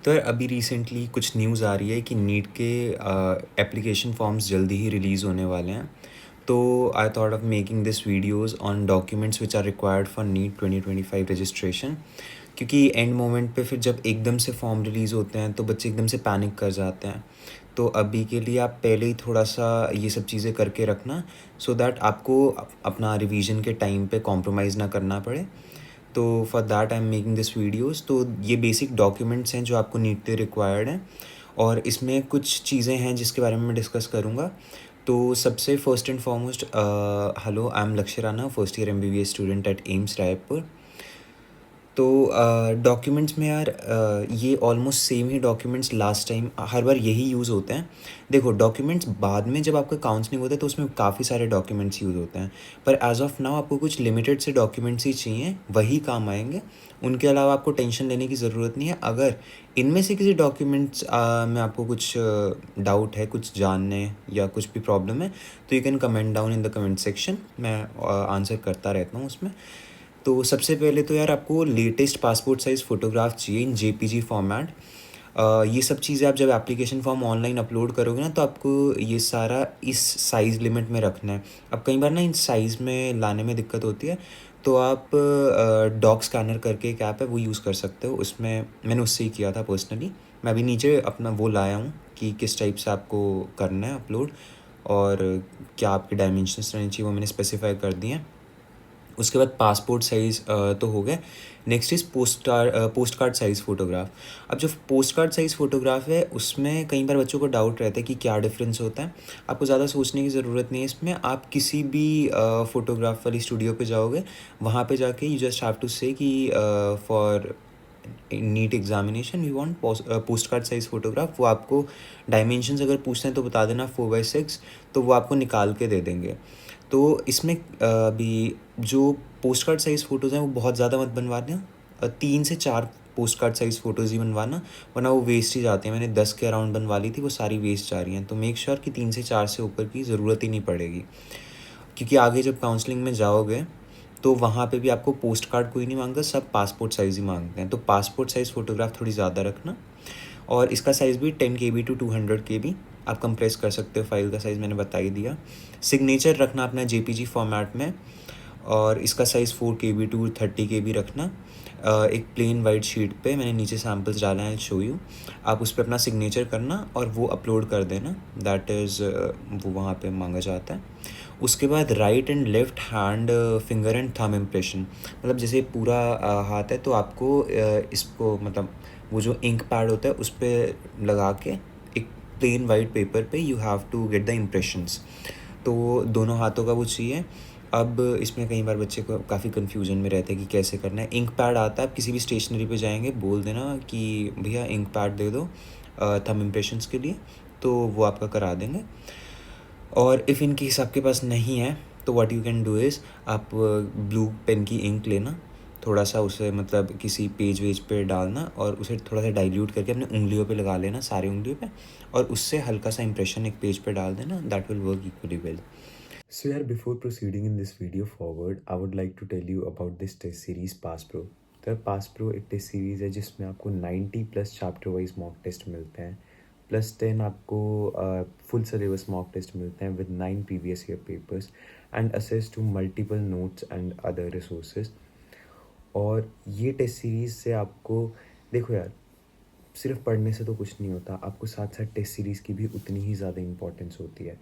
तो यार अभी रिसेंटली कुछ न्यूज़ आ रही है कि नीट के एप्लीकेशन फॉर्म्स जल्दी ही रिलीज़ होने वाले हैं। तो I thought of making this videos on documents which are required for NEET 2025 registration. क्योंकि एंड मोमेंट पे फिर जब एकदम से फॉर्म रिलीज़ होते हैं तो बच्चे एकदम से पैनिक कर जाते हैं। तो अभी के लिए आप पहले ही थोड़ा सा ये सब चीज़ें करके रखना, सो दैट आपको अपना रिवीजन के टाइम पे कॉम्प्रोमाइज़ ना करना पड़े। तो for that I am making this videos. तो ये बेसिक डॉक्यूमेंट्स हैं जो आपको नीट पे रिक्वायर्ड हैं, और इसमें कुछ चीज़ें हैं जिसके बारे में मैं डिस्कस करूँगा। तो सबसे first and foremost, hello, I am Lakshya Rana, first year MBBS student at AIIMS Raipur. तो डॉक्यूमेंट्स में यार ये ऑलमोस्ट सेम ही डॉक्यूमेंट्स लास्ट टाइम हर बार यही यूज़ होते हैं। देखो, डॉक्यूमेंट्स बाद में जब आपका काउंसलिंग होता है तो उसमें काफ़ी सारे डॉक्यूमेंट्स यूज़ होते हैं, पर एज़ ऑफ नाउ आपको कुछ लिमिटेड से डॉक्यूमेंट्स ही चाहिए, वही काम आएंगे। उनके अलावा आपको टेंशन लेने की ज़रूरत नहीं है। अगर इनमें से किसी डॉक्यूमेंट्स में आपको कुछ डाउट है, कुछ जानने या कुछ भी प्रॉब्लम है, तो you can comment down in the comment section. मैं आंसर करता रहता हूँ उसमें। तो सबसे पहले तो यार आपको लेटेस्ट पासपोर्ट साइज़ फ़ोटोग्राफ चाहिए इन JPG फॉर्मेट। ये सब चीज़ें आप जब एप्लीकेशन फॉर्म ऑनलाइन अपलोड करोगे ना, तो आपको ये सारा इस साइज़ लिमिट में रखना है। अब कई बार ना इन साइज़ में लाने में दिक्कत होती है, तो आप डॉक स्कैनर करके एक ऐप है, वो यूज़ कर सकते हो। उसमें मैंने उससे ही किया था पर्सनली। मैं अभी नीचे अपना वो लाया हूँ कि किस टाइप से आपको करना है अपलोड, और क्या आपके डायमेंशंस रहने चाहिए, वो मैंने स्पेसिफाई कर दिए हैं। उसके बाद पासपोर्ट साइज़ तो हो गए। Next is post card size photograph. अब जो पोस्ट कार्ड साइज़ फ़ोटोग्राफ है, उसमें कई बार बच्चों को डाउट रहता है कि क्या डिफरेंस होता है। आपको ज़्यादा सोचने की ज़रूरत नहीं है इसमें। आप किसी भी फ़ोटोग्राफ वाली स्टूडियो पे जाओगे, वहाँ पे जाके you just have to say कि for NEET examination we want post card size photograph. वो आपको डायमेंशंस अगर पूछते हैं तो बता देना 4x6, तो वो आपको निकाल के दे देंगे। तो इसमें अभी जो पोस्ट कार्ड साइज़ फ़ोटोज़ हैं वो बहुत ज़्यादा मत बनवाना। 3 से 4 पोस्ट कार्ड साइज़ फ़ोटोज़ ही बनवाना, वरना वो वेस्ट ही जाती हैं। मैंने 10 के अराउंड बनवा ली थी, वो सारी वेस्ट जा रही हैं। तो मेक श्योर कि 3 से 4 से ऊपर की ज़रूरत ही नहीं पड़ेगी, क्योंकि आगे जब काउंसलिंग में जाओगे तो वहाँ पे भी आपको पोस्ट कार्ड कोई नहीं मांगता, सब पासपोर्ट साइज़ ही मांगते हैं। तो पासपोर्ट साइज़ फ़ोटोग्राफ थोड़ी ज़्यादा रखना, और इसका साइज़ भी 10 KB टू 200 KB आप कंप्रेस कर सकते हो। फाइल का साइज़ मैंने बता ही दिया। सिग्नेचर रखना अपना JPG फॉर्मेट में, और इसका साइज़ 4 KB टू 30 KB रखना। एक प्लेन वाइट शीट पे मैंने नीचे सैम्पल्स डाले हैं, शो यू। आप उस पर अपना सिग्नेचर करना और वो अपलोड कर देना। दैट इज़ वो वहाँ पे मांगा जाता है। उसके बाद right and left hand finger and thumb impression, मतलब जैसे पूरा हाथ है तो आपको इसको, मतलब वो जो इंक पैड होता है उस पर लगा के एक प्लेन वाइट पेपर पे you have to get the impressions. तो दोनों हाथों का वो चाहिए। अब इसमें कई बार बच्चे को काफ़ी कन्फ्यूजन में रहते हैं कि कैसे करना है। इंक पैड आता है, आप किसी भी स्टेशनरी पे जाएंगे, बोल देना कि भैया इंक पैड दे दो थंब इम्प्रेशंस के लिए, तो वो आपका करा देंगे। और इफ़ इन केस आपके पास नहीं है, तो what you can do is, आप ब्लू पेन की इंक लेना, थोड़ा सा उसे मतलब किसी पेज वेज पे डालना, और उसे थोड़ा सा डाइल्यूट करके अपने उंगलियों पे लगा लेना, सारी उंगलियों पे, और उससे हल्का सा इंप्रेशन एक पेज पे डाल देना। That will work equally well. So यार, before proceeding in this video forward, I would like to tell you about this test series pass pro. तो पास प्रो एक टेस्ट सीरीज़ है जिसमें आपको 90+ चैप्टर वाइज मॉक टेस्ट मिलते हैं, +10 आपको full syllabus mock test मिलते हैं with 9 previous year papers and assess to multiple notes and other resources. और ये टेस्ट सीरीज़ से आपको, देखो यार, सिर्फ पढ़ने से तो कुछ नहीं होता, आपको साथ साथ टेस्ट सीरीज़ की भी उतनी ही ज़्यादा इंपॉर्टेंस होती है।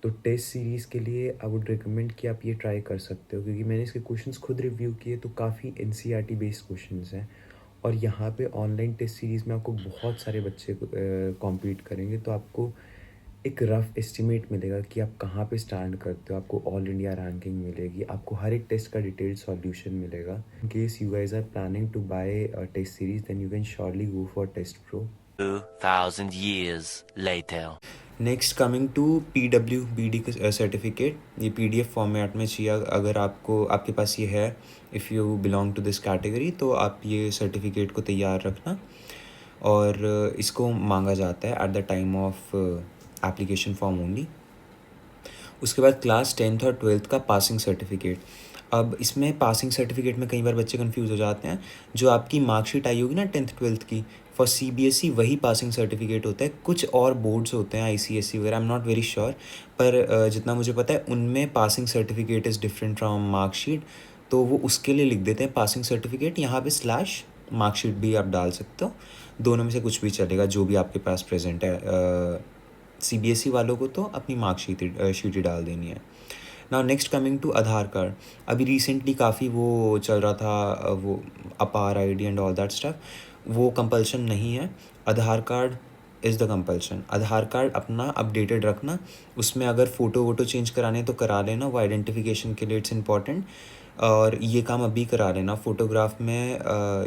तो टेस्ट सीरीज़ के लिए आई वुड रिकमेंड कि आप ये ट्राई कर सकते हो, क्योंकि मैंने इसके क्वेश्चंस खुद रिव्यू किए तो काफ़ी NCERT बेस्ड क्वेश्चंस हैं, और यहाँ पे ऑनलाइन टेस्ट सीरीज़ में आपको बहुत सारे बच्चे कॉम्पीट करेंगे, तो आपको एक रफ़ एस्टिमेट मिलेगा कि आप कहाँ पे स्टैंड करते हो। आपको ऑल इंडिया रैंकिंग मिलेगी, आपको हर एक टेस्ट का डिटेल्ड सॉल्यूशन मिलेगा। In case you guys are planning to buy test series, then you can surely go for test pro. 2000 years later. Next coming to PWBD का certificate, ये PDF format में चाहिए। अगर आपको, आपके पास ये है, if you belong to this category, तो आप ये सर्टिफिकेट को तैयार रखना, और इसको मांगा जाता है at the time of application form only. उसके बाद क्लास 10th और 12th का पासिंग सर्टिफिकेट। अब इसमें पासिंग सर्टिफिकेट में कई बार बच्चे कंफ्यूज हो जाते हैं। जो आपकी मार्कशीट आई होगी ना 10th 12th की, फॉर सीबीएसई वही पासिंग सर्टिफिकेट होता है। कुछ और बोर्ड्स होते हैं आईसीएसई वगैरह, I am not very sure, पर जितना मुझे पता है उनमें passing certificate is different from marksheet, तो वो उसके लिए लिख देते हैं पासिंग सर्टिफिकेट। यहाँ पे स्लैश मार्कशीट भी आप डाल सकते हो, दोनों में से कुछ भी चलेगा जो भी आपके पास प्रेजेंट है। सीबीएसई वालों को तो अपनी मार्कशीट शीट ही डाल देनी है। Now next coming to Aadhaar card. अभी रिसेंटली काफ़ी वो चल रहा था, वो APAAR ID and all that stuff, वो कंपल्शन नहीं है। Aadhaar card is the compulsion. Aadhaar card अपना अपडेटेड रखना, उसमें अगर फ़ोटो वोटो चेंज कराने तो करा लेना, वो आइडेंटिफिकेशन के लिए इट्स इंपॉर्टेंट। और ये काम अभी करा लेना फ़ोटोग्राफ में,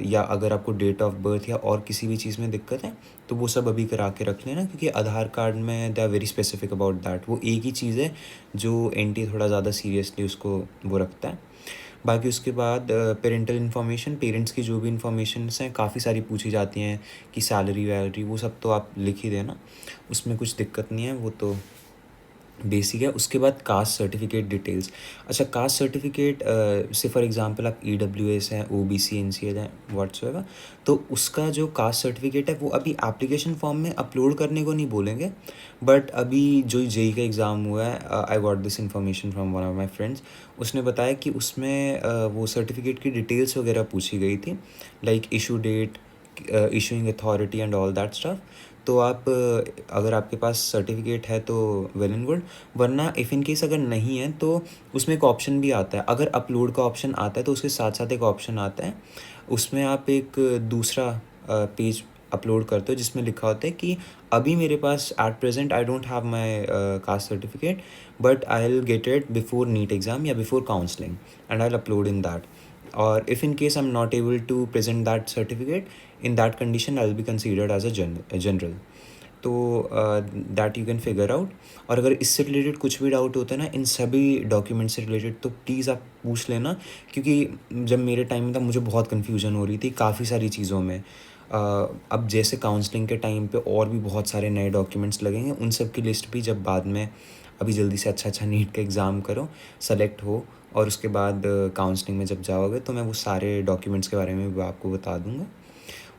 या अगर आपको डेट ऑफ बर्थ या और किसी भी चीज़ में दिक्कत है तो वो सब अभी करा के रख लेना, क्योंकि आधार कार्ड में they are very specific about that. वो एक ही चीज़ है जो एनटीए थोड़ा ज़्यादा सीरियसली उसको वो रखता है। बाकी उसके बाद पेरेंटल इन्फॉर्मेशन, पेरेंट्स की जो भी इन्फॉर्मेशंस हैं काफ़ी सारी पूछी जाती हैं कि सैलरी वैलरी, वो सब तो आप लिख ही देना, उसमें कुछ दिक्कत नहीं है, वो तो बेसिक है। उसके बाद कास्ट सर्टिफिकेट डिटेल्स। अच्छा, कास्ट सर्टिफिकेट से फॉर एग्जांपल आप ईडब्ल्यूएस हैं, ओबीसी, एनसीएल हैं, व्हाट्सएवर, तो उसका जो कास्ट सर्टिफिकेट है वो अभी एप्लीकेशन फॉर्म में अपलोड करने को नहीं बोलेंगे। बट अभी जो जेई का एग्ज़ाम हुआ है, I got this information from one of my friends, उसने बताया कि उसमें वो सर्टिफिकेट की डिटेल्स वगैरह पूछी गई थी, like issue date, issuing authority and all that stuff. तो आप अगर आपके पास सर्टिफिकेट है तो वेल एंड गुड, वरना इफ़ इन केस अगर नहीं है तो उसमें एक ऑप्शन भी आता है। अगर अपलोड का ऑप्शन आता है तो उसके साथ साथ एक ऑप्शन आता है, उसमें आप एक दूसरा पेज अपलोड करते हो जिसमें लिखा होता है कि अभी मेरे पास at present I don't have my caste certificate, but I will get it before NEET exam या before counselling and I will upload in that. और if in case I'm not able to present that certificate, in that condition I'll be considered as a general। तो that you can figure out. और अगर इससे related कुछ भी doubt होता है ना इन सभी डॉक्यूमेंट से रिलेटेड, तो प्लीज़ आप पूछ लेना, क्योंकि जब मेरे टाइम में था मुझे बहुत कन्फ्यूजन हो रही थी काफ़ी सारी चीज़ों में। अब जैसे काउंसलिंग के टाइम पे और भी बहुत सारे नए डॉक्यूमेंट्स लगेंगे, उन सब की लिस्ट भी जब बाद में, अभी जल्दी से अच्छा नीट का एग्ज़ाम करो, सेलेक्ट हो, और उसके बाद काउंसलिंग में जब जाओगे तो मैं वो सारे डॉक्यूमेंट्स के बारे में भी आपको बता दूंगा।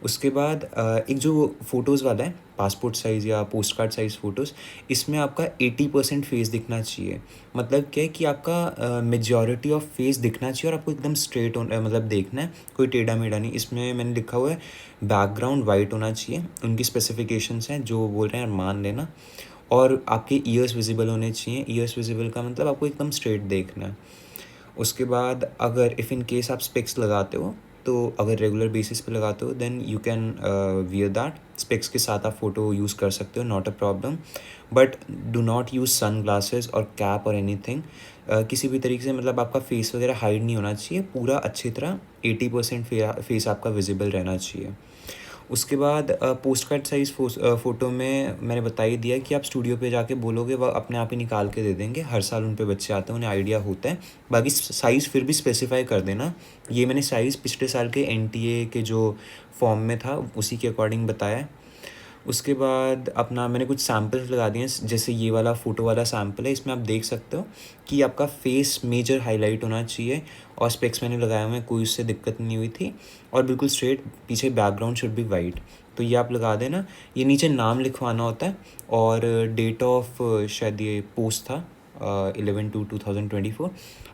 उसके बाद एक जो फ़ोटोज़ वाला है, पासपोर्ट साइज़ या पोस्ट कार्ड साइज़ फ़ोटोज़, इसमें आपका 80% फेस दिखना चाहिए। मतलब क्या है कि आपका मेजॉरिटी ऑफ फेस दिखना चाहिए और आपको एकदम स्ट्रेट होना, मतलब देखना है, कोई टेढ़ा मेढ़ा नहीं। इसमें मैंने लिखा हुआ है बैकग्राउंड वाइट होना चाहिए, उनकी स्पेसिफिकेशंस हैं जो बोल रहे हैं मान लेना। और आपके ईयर्स विजिबल होने चाहिए। ईयर्स विजिबल का मतलब आपको एकदम स्ट्रेट देखना है। उसके बाद अगर इफ़ इन केस आप स्पेक्स लगाते हो, तो अगर रेगुलर बेसिस पे लगाते हो then you can wear that. Specs के साथ आप फ़ोटो यूज़ कर सकते हो, not a problem, but do not use sunglasses और कैप और एनीथिंग। किसी भी तरीके से, मतलब आपका फेस वगैरह हाइड नहीं होना चाहिए, पूरा अच्छी तरह 80% फेस आपका विजिबल रहना चाहिए। उसके बाद पोस्ट कार्ड साइज़ फ़ोटो में मैंने बता ही दिया कि आप स्टूडियो पे जाके बोलोगे, वह अपने आप ही निकाल के दे देंगे। हर साल उन पे बच्चे आते हैं, उन्हें आइडिया होता है। बाकी साइज़ फिर भी स्पेसिफ़ाई कर देना। ये मैंने साइज़ पिछले साल के एनटीए के जो फॉर्म में था उसी के अकॉर्डिंग बताया है। उसके बाद अपना मैंने कुछ सैम्पल्स लगा दिए हैं, जैसे ये वाला फ़ोटो वाला सैम्पल है, इसमें आप देख सकते हो कि आपका फेस मेजर हाईलाइट होना चाहिए, और स्पेक्स मैंने लगाए हुए हैं, कोई उससे दिक्कत नहीं हुई थी, और बिल्कुल स्ट्रेट, पीछे बैकग्राउंड शुड बी वाइट। तो ये आप लगा देना। ये नीचे नाम लिखवाना होता है, और डेट ऑफ शायद ये पोस्ट था 11/2/2024।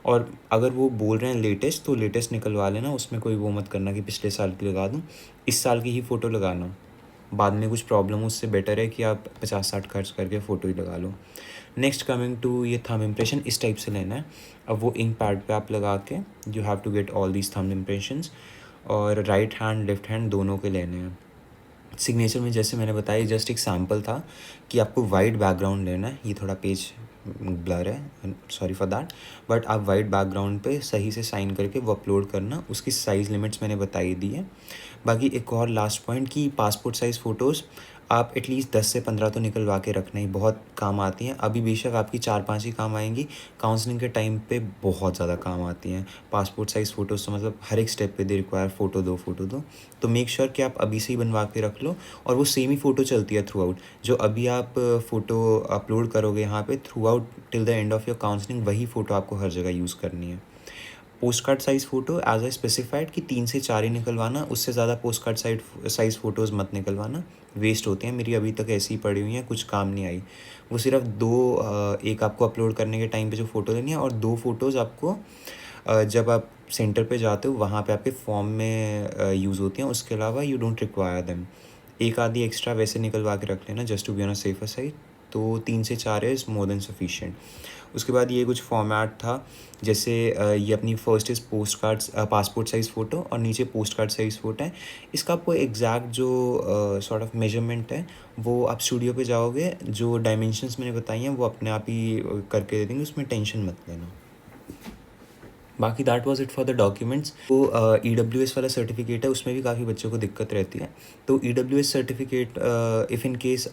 और अगर वो बोल रहे हैं लेटेस्ट, तो लेटेस्ट निकलवा लेना, उसमें कोई वो मत करना कि पिछले साल की लगा दूँ, इस साल की ही फ़ोटो लगाना। बाद में कुछ प्रॉब्लम हो उससे बेटर है कि आप 50-60 खर्च करके फ़ोटो ही लगा लो। नेक्स्ट कमिंग टू ये थंब इम्प्रेशन, इस टाइप से लेना है। अब वो इंक पैड पे आप लगा के you have to get all these thumb impressions, और राइट हैंड लेफ्ट हैंड दोनों के लेने हैं। सिग्नेचर में जैसे मैंने बताया, जस्ट एक सैम्पल था कि आपको वाइट बैकग्राउंड लेना है। ये थोड़ा पेज ब्लर है, सॉरी फॉर दैट, बट आप वाइट बैकग्राउंड पे सही से साइन करके वो अपलोड करना। उसकी साइज़ लिमिट्स मैंने बताई दी है। बाकी एक और लास्ट पॉइंट कि पासपोर्ट साइज़ फ़ोटोज़ आप एटलीस्ट 10 से 15 तो निकलवा के रखना ही, बहुत काम आती हैं। अभी बेशक आपकी 4-5 ही काम आएंगी, काउंसलिंग के टाइम पे बहुत ज़्यादा काम आती हैं पासपोर्ट साइज़ फ़ोटोज़। तो मतलब हर एक स्टेप पे दे रिक्वायर फ़ोटो दो, फ़ोटो दो। तो मेक श्योर कि आप अभी से ही बनवा के रख लो, और वो सेम ही फ़ोटो चलती है थ्रू आउट। जो अभी आप फ़ोटो अपलोड करोगे यहाँ पे, throughout till the end of your counselling वही फ़ोटो आपको हर जगह यूज़ करनी है। Post card size photo as I specified कि 3 से 4 ही निकलवाना, उससे ज़्यादा पोस्ट कार्ड साइज़ फ़ोटोज़ मत निकलवाना, वेस्ट होती हैं। मेरी अभी तक ऐसी ही पड़ी हुई हैं, कुछ काम नहीं आई। वो सिर्फ एक आपको अपलोड करने के टाइम पे जो फ़ोटो लेनी है, और 2 फ़ोटोज़ आपको जब आप सेंटर पे जाते हो वहाँ पे आपके फॉर्म में यूज़ होती हैं। उसके अलावा यू डोंट रिक्वायर देम। एक आधी एक्स्ट्रा वैसे निकलवा के रख लेना, just to be on a safer side. तो 3 से 4 इज़ मोर देन सफिशिएंट। उसके बाद ये कुछ फॉर्मेट था, जैसे ये अपनी first is post cards passport size photo, और नीचे पोस्ट कार्ड साइज़ फ़ोटो है। इसका आपको एग्जैक्ट जो सॉर्ट ऑफ मेजरमेंट है, वो आप स्टूडियो पे जाओगे, जो डायमेंशंस मैंने बताई हैं वो अपने आप ही करके दे देंगे, उसमें टेंशन मत लेना। बाकी that was it for the documents. तो EWS वाला सर्टिफिकेट है, उसमें भी काफ़ी बच्चों को दिक्कत रहती है। तो EWS certificate, if in case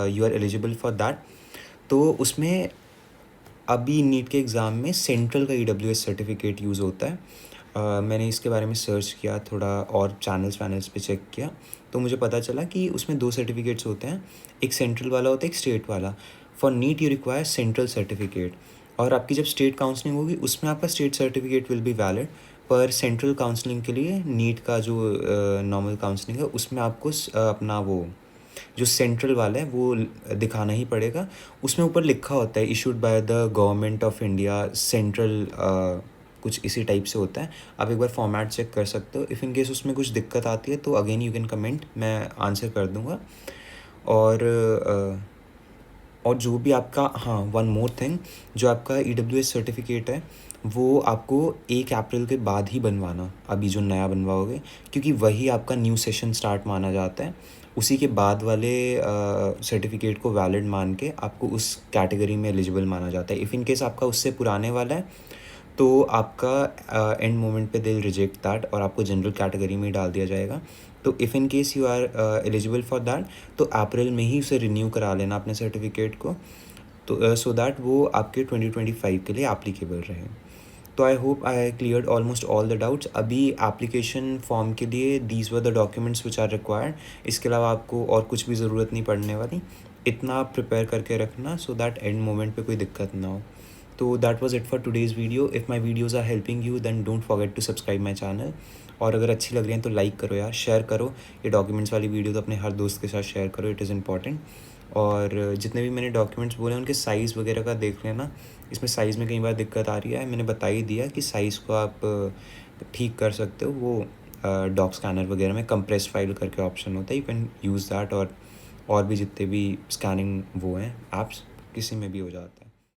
you are eligible for that, तो उसमें अभी नीट के एग्ज़ाम में सेंट्रल का EWS सर्टिफिकेट यूज़ होता है। मैंने इसके बारे में सर्च किया थोड़ा, और चैनल्स पे चेक किया, तो मुझे पता चला कि उसमें 2 सर्टिफिकेट्स होते हैं, एक सेंट्रल वाला होता है, एक स्टेट वाला। For NEET you require central certificate, और आपकी जब स्टेट काउंसलिंग होगी उसमें आपका state certificate will be valid. पर सेंट्रल काउंसलिंग के लिए नीट का जो नॉर्मल काउंसलिंग है, उसमें आपको अपना वो जो सेंट्रल वाला है वो दिखाना ही पड़ेगा। उसमें ऊपर लिखा होता है issued by the government of India central, कुछ इसी टाइप से होता है। आप एक बार फॉर्मेट चेक कर सकते हो। इफ़ इन केस उसमें कुछ दिक्कत आती है तो अगेन यू कैन कमेंट, मैं आंसर कर दूँगा। और जो भी आपका, हाँ, वन मोर थिंग, जो आपका EWS सर्टिफिकेट है वो आपको 1 अप्रैल के बाद ही बनवाना, अभी जो नया बनवाओगे, क्योंकि वही आपका न्यू सेशन स्टार्ट माना जाता है। उसी के बाद वाले सर्टिफिकेट को वैलिड मान के आपको उस कैटेगरी में एलिजिबल माना जाता है। इफ़ इन केस आपका उससे पुराने वाला है तो आपका एंड मोमेंट पे दे रिजेक्ट दैट, और आपको जनरल कैटेगरी में ही डाल दिया जाएगा। तो if in case you are eligible for that, तो अप्रैल में ही उसे रिन्यू करा लेना अपने सर्टिफिकेट को, तो सो दैट वो आपके 2025 के लिए एप्लीकेबल रहे। तो I hope I cleared almost all the doubts. अभी एप्लीकेशन फॉर्म के लिए these were the documents which are required. इसके अलावा आपको और कुछ भी ज़रूरत नहीं पड़ने वाली। इतना आप प्रिपेयर करके रखना सो दैट एंड मोमेंट पे कोई दिक्कत ना हो। तो that was it for today's video. If my videos are helping you then don't forget to subscribe my channel. और अगर अच्छी लग रही हैं तो लाइक करो यार, शेयर करो। ये डॉक्यूमेंट्स वाली वीडियो तो अपने हर दोस्त के साथ शेयर करो, इट इज़ इंपॉर्टेंट। और जितने भी मैंने डॉक्यूमेंट्स बोले उनके साइज़ वगैरह का देख लेना। इसमें साइज़ में कई बार दिक्कत आ रही है, मैंने बता ही दिया कि साइज़ को आप ठीक कर सकते हो। वो डॉक स्कैनर वगैरह में कंप्रेस फाइल करके ऑप्शन होता है, यू कैन यूज़ दैट। और भी जितने भी स्कैनिंग वो हैं ऐप्स, किसी में भी हो जाता है।